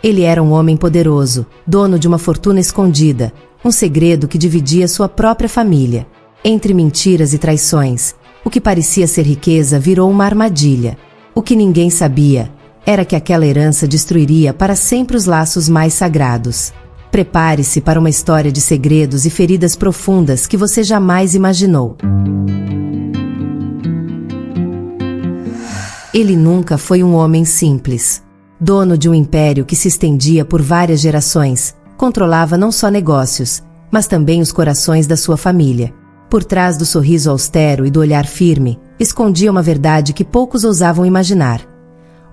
Ele era um homem poderoso, dono de uma fortuna escondida, um segredo que dividia sua própria família. Entre mentiras e traições, o que parecia ser riqueza virou uma armadilha. O que ninguém sabia era que aquela herança destruiria para sempre os laços mais sagrados. Prepare-se para uma história de segredos e feridas profundas que você jamais imaginou. Ele nunca foi um homem simples. Dono de um império que se estendia por várias gerações, controlava não só negócios, mas também os corações da sua família. Por trás do sorriso austero e do olhar firme, escondia uma verdade que poucos ousavam imaginar.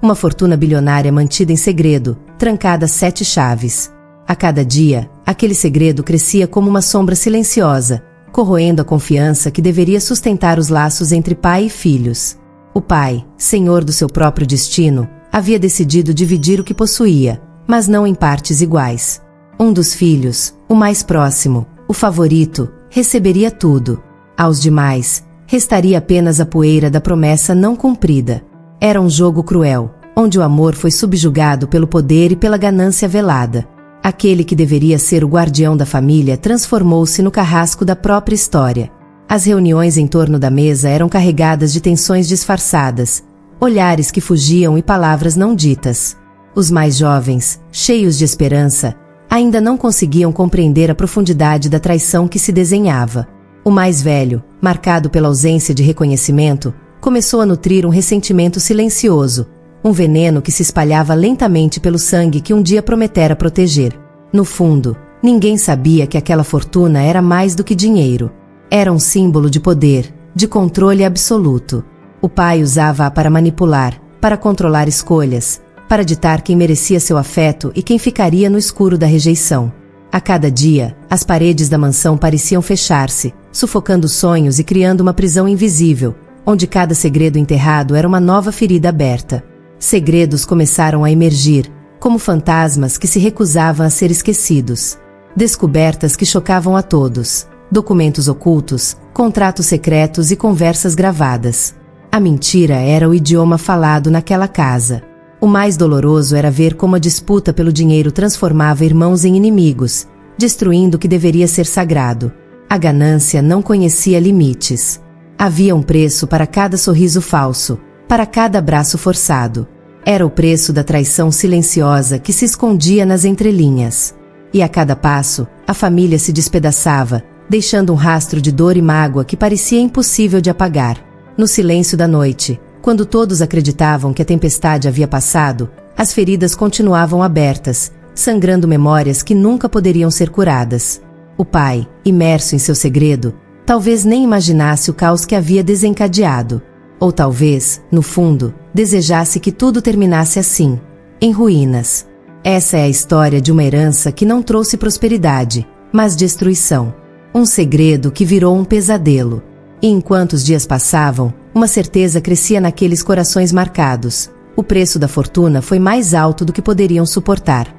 Uma fortuna bilionária mantida em segredo, trancada a 7 chaves. A cada dia, aquele segredo crescia como uma sombra silenciosa, corroendo a confiança que deveria sustentar os laços entre pai e filhos. O pai, senhor do seu próprio destino, havia decidido dividir o que possuía, mas não em partes iguais. Um dos filhos, o mais próximo, o favorito, receberia tudo. Aos demais, restaria apenas a poeira da promessa não cumprida. Era um jogo cruel, onde o amor foi subjugado pelo poder e pela ganância velada. Aquele que deveria ser o guardião da família transformou-se no carrasco da própria história. As reuniões em torno da mesa eram carregadas de tensões disfarçadas, olhares que fugiam e palavras não ditas. Os mais jovens, cheios de esperança, ainda não conseguiam compreender a profundidade da traição que se desenhava. O mais velho, marcado pela ausência de reconhecimento, começou a nutrir um ressentimento silencioso, um veneno que se espalhava lentamente pelo sangue que um dia prometera proteger. No fundo, ninguém sabia que aquela fortuna era mais do que dinheiro. Era um símbolo de poder, de controle absoluto. O pai usava-a para manipular, para controlar escolhas, para ditar quem merecia seu afeto e quem ficaria no escuro da rejeição. A cada dia, as paredes da mansão pareciam fechar-se, sufocando sonhos e criando uma prisão invisível, onde cada segredo enterrado era uma nova ferida aberta. Segredos começaram a emergir, como fantasmas que se recusavam a ser esquecidos. Descobertas que chocavam a todos. Documentos ocultos, contratos secretos e conversas gravadas. A mentira era o idioma falado naquela casa. O mais doloroso era ver como a disputa pelo dinheiro transformava irmãos em inimigos, destruindo o que deveria ser sagrado. A ganância não conhecia limites. Havia um preço para cada sorriso falso, para cada abraço forçado. Era o preço da traição silenciosa que se escondia nas entrelinhas. E a cada passo, a família se despedaçava, deixando um rastro de dor e mágoa que parecia impossível de apagar. No silêncio da noite, quando todos acreditavam que a tempestade havia passado, as feridas continuavam abertas, sangrando memórias que nunca poderiam ser curadas. O pai, imerso em seu segredo, talvez nem imaginasse o caos que havia desencadeado. Ou talvez, no fundo, desejasse que tudo terminasse assim, em ruínas. Essa é a história de uma herança que não trouxe prosperidade, mas destruição. Um segredo que virou um pesadelo. E enquanto os dias passavam, uma certeza crescia naqueles corações marcados. O preço da fortuna foi mais alto do que poderiam suportar.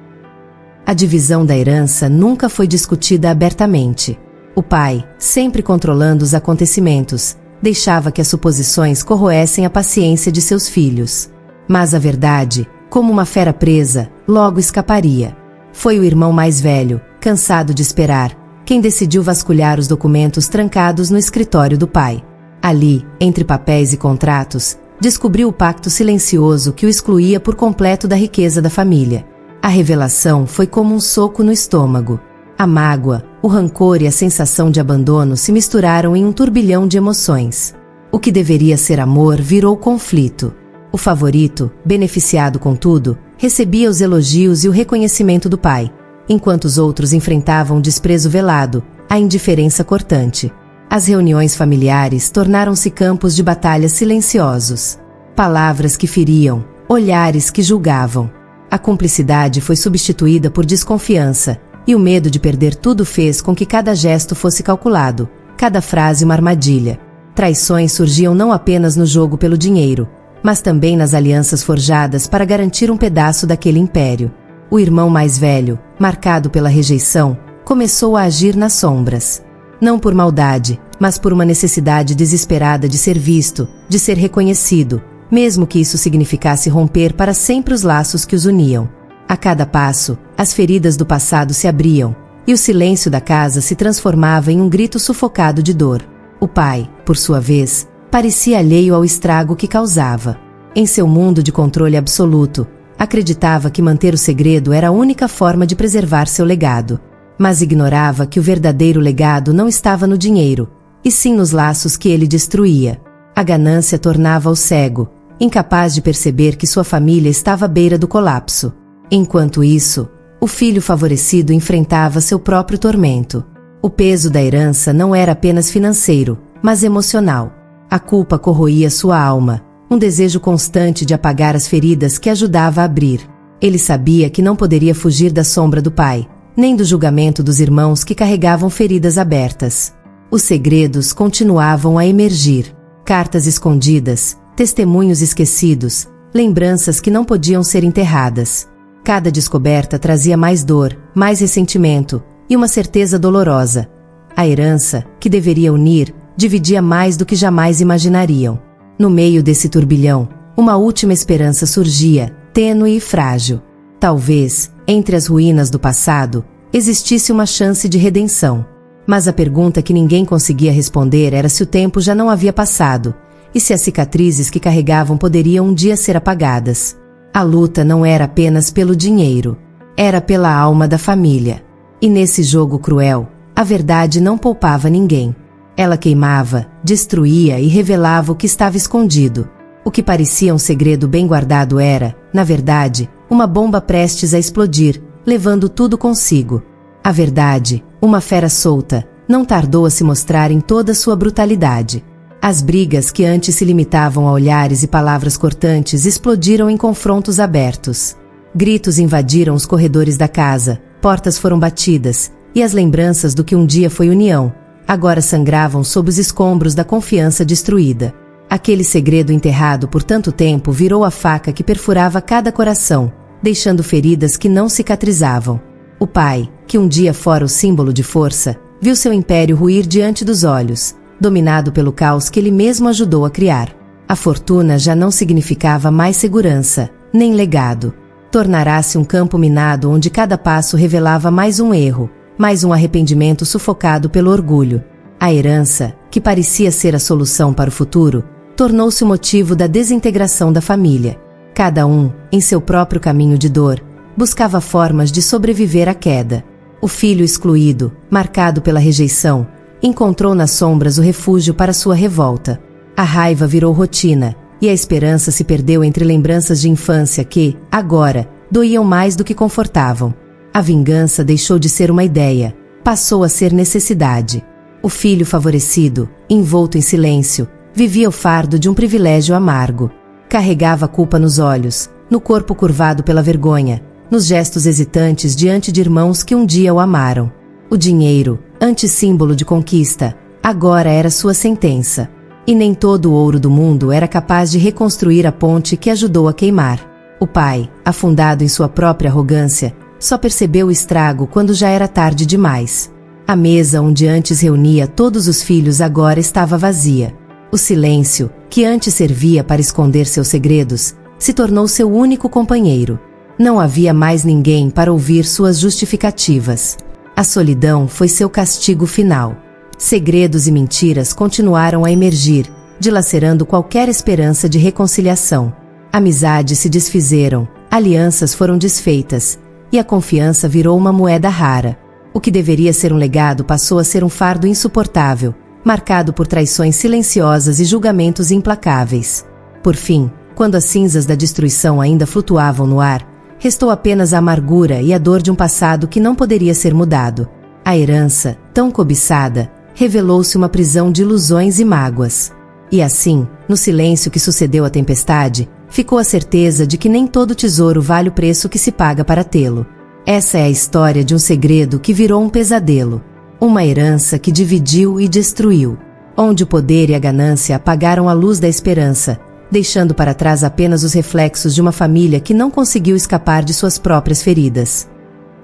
A divisão da herança nunca foi discutida abertamente. O pai, sempre controlando os acontecimentos, deixava que as suposições corroessem a paciência de seus filhos. Mas a verdade, como uma fera presa, logo escaparia. Foi o irmão mais velho, cansado de esperar, quem decidiu vasculhar os documentos trancados no escritório do pai. Ali, entre papéis e contratos, descobriu o pacto silencioso que o excluía por completo da riqueza da família. A revelação foi como um soco no estômago. A mágoa, o rancor e a sensação de abandono se misturaram em um turbilhão de emoções. O que deveria ser amor virou conflito. O favorito, beneficiado com tudo, recebia os elogios e o reconhecimento do pai, enquanto os outros enfrentavam o desprezo velado, a indiferença cortante. As reuniões familiares tornaram-se campos de batalha silenciosos. Palavras que feriam, olhares que julgavam. A cumplicidade foi substituída por desconfiança, e o medo de perder tudo fez com que cada gesto fosse calculado, cada frase uma armadilha. Traições surgiam não apenas no jogo pelo dinheiro, mas também nas alianças forjadas para garantir um pedaço daquele império. O irmão mais velho, marcado pela rejeição, começou a agir nas sombras. Não por maldade, mas por uma necessidade desesperada de ser visto, de ser reconhecido, mesmo que isso significasse romper para sempre os laços que os uniam. A cada passo, as feridas do passado se abriam, e o silêncio da casa se transformava em um grito sufocado de dor. O pai, por sua vez, parecia alheio ao estrago que causava. Em seu mundo de controle absoluto, acreditava que manter o segredo era a única forma de preservar seu legado. Mas ignorava que o verdadeiro legado não estava no dinheiro, e sim nos laços que ele destruía. A ganância tornava-o cego, incapaz de perceber que sua família estava à beira do colapso. Enquanto isso, o filho favorecido enfrentava seu próprio tormento. O peso da herança não era apenas financeiro, mas emocional. A culpa corroía sua alma, um desejo constante de apagar as feridas que ajudava a abrir. Ele sabia que não poderia fugir da sombra do pai, nem do julgamento dos irmãos que carregavam feridas abertas. Os segredos continuavam a emergir. Cartas escondidas, testemunhos esquecidos, lembranças que não podiam ser enterradas. Cada descoberta trazia mais dor, mais ressentimento e uma certeza dolorosa. A herança, que deveria unir, dividia mais do que jamais imaginariam. No meio desse turbilhão, uma última esperança surgia, tênue e frágil. Talvez, entre as ruínas do passado, existisse uma chance de redenção. Mas a pergunta que ninguém conseguia responder era se o tempo já não havia passado, e se as cicatrizes que carregavam poderiam um dia ser apagadas. A luta não era apenas pelo dinheiro, era pela alma da família. E nesse jogo cruel, a verdade não poupava ninguém. Ela queimava, destruía e revelava o que estava escondido. O que parecia um segredo bem guardado era, na verdade, uma bomba prestes a explodir, levando tudo consigo. A verdade, uma fera solta, não tardou a se mostrar em toda sua brutalidade. As brigas que antes se limitavam a olhares e palavras cortantes explodiram em confrontos abertos. Gritos invadiram os corredores da casa, portas foram batidas, e as lembranças do que um dia foi união, agora sangravam sob os escombros da confiança destruída. Aquele segredo enterrado por tanto tempo virou a faca que perfurava cada coração, deixando feridas que não cicatrizavam. O pai, que um dia fora o símbolo de força, viu seu império ruir diante dos olhos, dominado pelo caos que ele mesmo ajudou a criar. A fortuna já não significava mais segurança, nem legado. Tornará-se um campo minado onde cada passo revelava mais um erro, mais um arrependimento sufocado pelo orgulho. A herança, que parecia ser a solução para o futuro, tornou-se o motivo da desintegração da família. Cada um, em seu próprio caminho de dor, buscava formas de sobreviver à queda. O filho excluído, marcado pela rejeição, encontrou nas sombras o refúgio para sua revolta. A raiva virou rotina, e a esperança se perdeu entre lembranças de infância que, agora, doíam mais do que confortavam. A vingança deixou de ser uma ideia, passou a ser necessidade. O filho favorecido, envolto em silêncio, vivia o fardo de um privilégio amargo. Carregava a culpa nos olhos, no corpo curvado pela vergonha, nos gestos hesitantes diante de irmãos que um dia o amaram. O dinheiro, antissímbolo de conquista, agora era sua sentença. E nem todo o ouro do mundo era capaz de reconstruir a ponte que ajudou a queimar. O pai, afundado em sua própria arrogância, só percebeu o estrago quando já era tarde demais. A mesa onde antes reunia todos os filhos agora estava vazia. O silêncio, que antes servia para esconder seus segredos, se tornou seu único companheiro. Não havia mais ninguém para ouvir suas justificativas. A solidão foi seu castigo final. Segredos e mentiras continuaram a emergir, dilacerando qualquer esperança de reconciliação. Amizades se desfizeram, alianças foram desfeitas, e a confiança virou uma moeda rara. O que deveria ser um legado passou a ser um fardo insuportável, marcado por traições silenciosas e julgamentos implacáveis. Por fim, quando as cinzas da destruição ainda flutuavam no ar, restou apenas a amargura e a dor de um passado que não poderia ser mudado. A herança, tão cobiçada, revelou-se uma prisão de ilusões e mágoas. E assim, no silêncio que sucedeu à tempestade, ficou a certeza de que nem todo tesouro vale o preço que se paga para tê-lo. Essa é a história de um segredo que virou um pesadelo. Uma herança que dividiu e destruiu, onde o poder e a ganância apagaram a luz da esperança, deixando para trás apenas os reflexos de uma família que não conseguiu escapar de suas próprias feridas.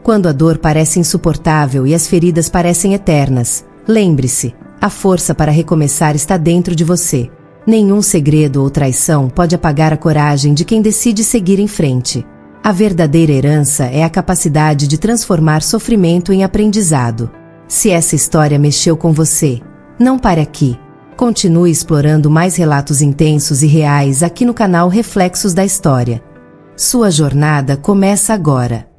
Quando a dor parece insuportável e as feridas parecem eternas, lembre-se, a força para recomeçar está dentro de você. Nenhum segredo ou traição pode apagar a coragem de quem decide seguir em frente. A verdadeira herança é a capacidade de transformar sofrimento em aprendizado. Se essa história mexeu com você, não pare aqui. Continue explorando mais relatos intensos e reais aqui no canal Reflexos da História. Sua jornada começa agora.